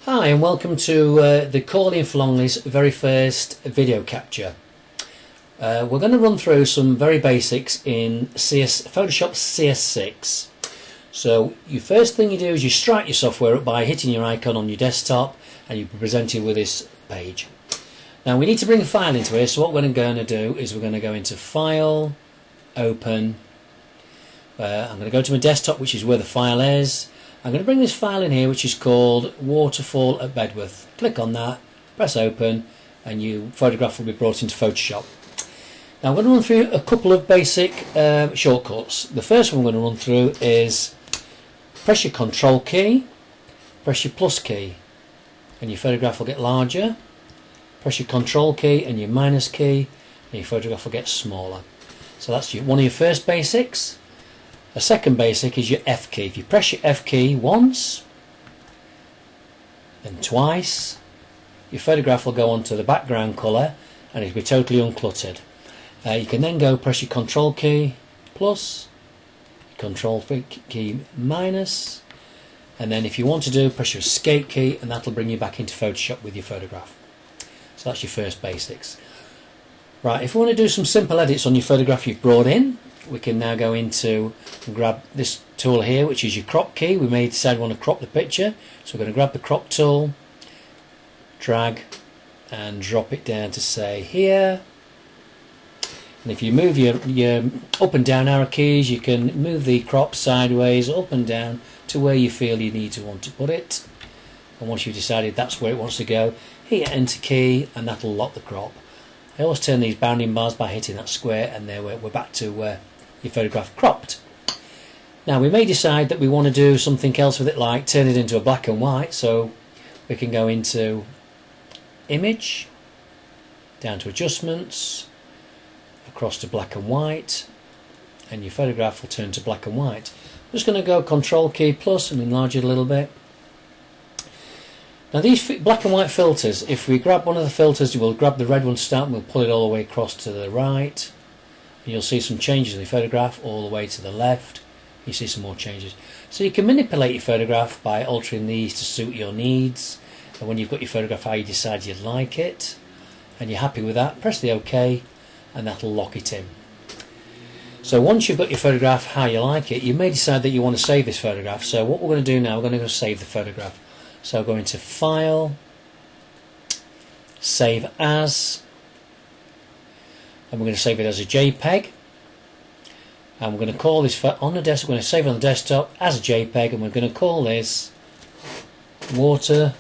Hi and welcome to the Corley and Fillongleys very first video capture. We're going to run through some very basics in Photoshop CS6. So your first thing you do is you start your software up by hitting your icon on your desktop and you'll be presented with this page. Now we need to bring a file into here, so what we're going to do is we're going to go into File, Open. I'm going to go to my desktop, which is where the file is. I'm going to bring this file in here, which is called Waterfall at Bedworth. Click on that, press open, and your photograph will be brought into Photoshop. Now I'm going to run through a couple of basic shortcuts. The first one I'm going to run through is press your Control key, press your plus key, and your photograph will get larger. Press your Control key and your minus key, and your photograph will get smaller. So that's one of your first basics. A second basic is your F key. If you press your F key once, then twice, your photograph will go onto the background colour and it'll be totally uncluttered. You can then go press your Control key plus, Control key minus, and then if you want to do, press your Escape key and that'll bring you back into Photoshop with your photograph. So that's your first basics. Right, if you want to do some simple edits on your photograph you've brought in, we can now go into and grab this tool here, which is your crop key. We may decide we want to crop the picture, so we're going to grab the crop tool, drag and drop it down to say here. And if you move your up and down arrow keys, you can move the crop sideways, up and down to where you feel you need to want to put it. And once you've decided that's where it wants to go, hit your enter key and that'll lock the crop. I always turn these bounding bars by hitting that square, and there we're back to where your photograph cropped. Now we may decide that we want to do something else with it, like turn it into a black and white, so we can go into Image, down to Adjustments, across to black and white, and your photograph will turn to black and white. I'm just going to go Control key plus and enlarge it a little bit. Now these black and white filters, if we grab one of the filters, we'll grab the red one to start and we'll pull it all the way across to the right. And you'll see some changes in the photograph all the way to the left. You see some more changes. So you can manipulate your photograph by altering these to suit your needs. And when you've got your photograph how you decide you'd like it, and you're happy with that, press the OK and that'll lock it in. So once you've got your photograph how you like it, you may decide that you want to save this photograph. So what we're going to do now, we're going to go save the photograph. So go into File, Save As, and we're going to save it as a JPEG, and we're going to call this on the desktop. We're going to save it on the desktop as a JPEG, and we're going to call this Waterfall